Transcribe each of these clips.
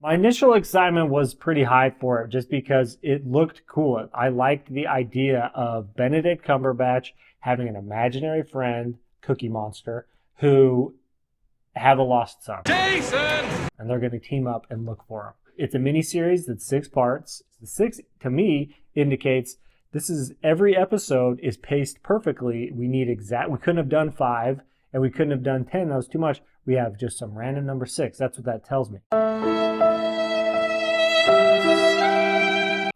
My initial excitement was pretty high for it just because it looked cool. I liked the idea of Benedict Cumberbatch having an imaginary friend, Cookie Monster, who have a lost son. Jason! And they're going to team up and look for him. It's a mini series that's 6 parts. The six, to me, indicates this is every episode is paced perfectly. We couldn't have done 5 and we couldn't have done 10. That was too much. We have just some random number 6. That's what that tells me.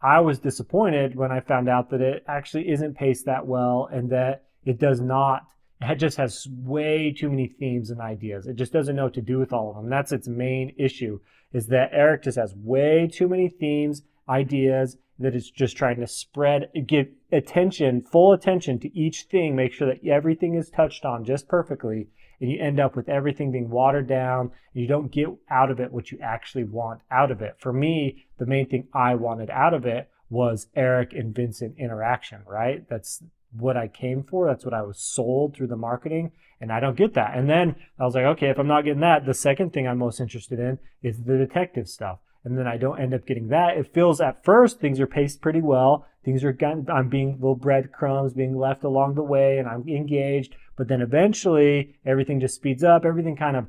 I was disappointed when I found out that it actually isn't paced that well and that it does not, it just has way too many themes and ideas. It just doesn't know what to do with all of them. That's its main issue, is that Eric just has way too many themes, ideas, that it's just trying to give attention, full attention to each thing, make sure that everything is touched on just perfectly, and you end up with everything being watered down, and you don't get out of it what you actually want out of it. For me, the main thing I wanted out of it was Eric and Vincent interaction, right? That's what I came for. That's what I was sold through the marketing, and I don't get that. And then I was like, okay, if I'm not getting that, the second thing I'm most interested in is the detective stuff. And then I don't end up getting that. It feels at first things are paced pretty well. I'm being little breadcrumbs being left along the way, and I'm engaged. But then eventually everything just speeds up. Everything kind of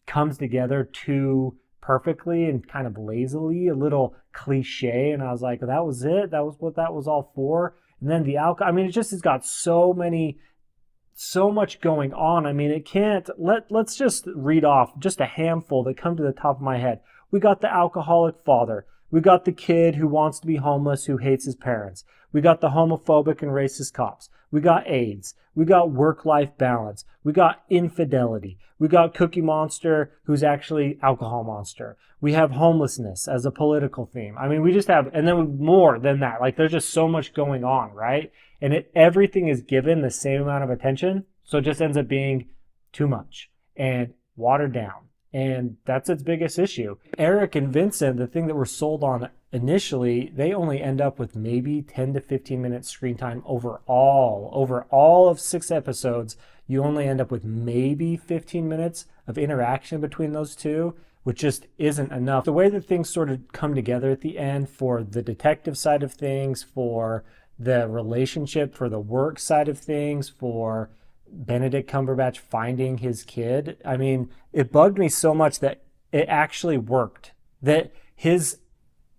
comes together too perfectly and kind of lazily, a little cliche. And I was like, that was it. That was what that was all for. And then the outcome. I mean, it's got so much going on. I mean, it can't. Let's just read off just a handful that come to the top of my head. We got the alcoholic father. We got the kid who wants to be homeless, who hates his parents. We got the homophobic and racist cops. We got AIDS. We got work-life balance. We got infidelity. We got Cookie Monster, who's actually Alcohol Monster. We have homelessness as a political theme. I mean, we just have, and then more than that. Like, there's just so much going on, right? And everything is given the same amount of attention, so it just ends up being too much and watered down. And that's its biggest issue. Eric and Vincent, the thing that we're sold on initially, they only end up with maybe 10 to 15 minutes screen time overall. Over all of 6 episodes, you only end up with maybe 15 minutes of interaction between those two, which just isn't enough. The way that things sort of come together at the end for the detective side of things, for the relationship, for the work side of things, for Benedict Cumberbatch finding his kid. I mean, it bugged me so much that it actually worked. That his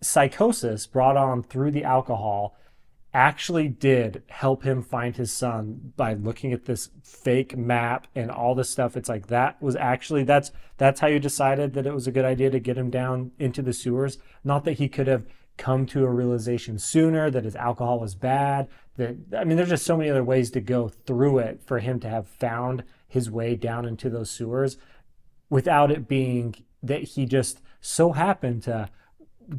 psychosis brought on through the alcohol actually did help him find his son by looking at this fake map and all this stuff. It's like that's how you decided that it was a good idea to get him down into the sewers. Not that he could have come to a realization sooner that his alcohol was bad. There's just so many other ways to go through it for him to have found his way down into those sewers without it being that he just so happened to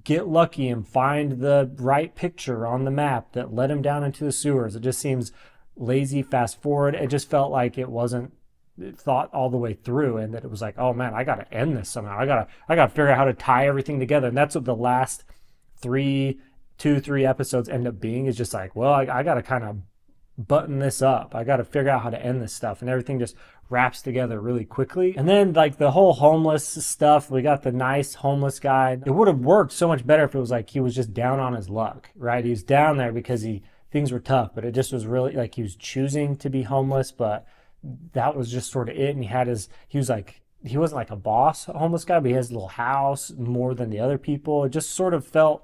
get lucky and find the right picture on the map that led him down into the sewers. It just seems lazy, fast forward. It just felt like it wasn't thought all the way through, and that it was like, oh man, I gotta end this somehow. I gotta figure out how to tie everything together. And that's what the last 3 episodes end up being, is just like, well, I got to kind of button this up. I got to figure out how to end this stuff. And everything just wraps together really quickly. And then like the whole homeless stuff, we got the nice homeless guy. It would have worked so much better if it was like he was just down on his luck, right? He was down there because things were tough, but it just was really like he was choosing to be homeless, but that was just sort of it. And he wasn't like a boss homeless guy, but he has a little house more than the other people. It just sort of felt,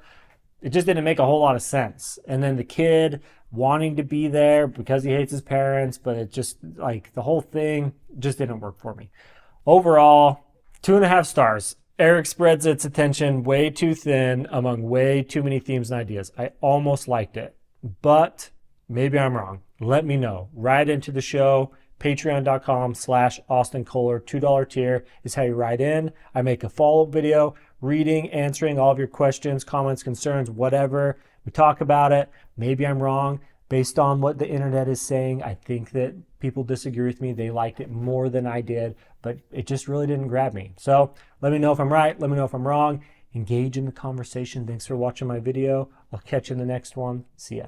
it just didn't make a whole lot of sense. And then the kid wanting to be there because he hates his parents, but it just, like, the whole thing just didn't work for me. Overall, 2.5 stars. Eric spreads its attention way too thin among way too many themes and ideas. I almost liked it, but maybe I'm wrong. Let me know. Write into the show. Patreon.com/Austin Kohler. $2 tier is how you write in. I make a follow-up video answering all of your questions, comments, concerns, whatever. We talk about it. Maybe I'm wrong. Based on what the internet is saying, I think that people disagree with me. They liked it more than I did, but it just really didn't grab me. So let me know if I'm right. Let me know if I'm wrong. Engage in the conversation. Thanks for watching my video. I'll catch you in the next one. See ya.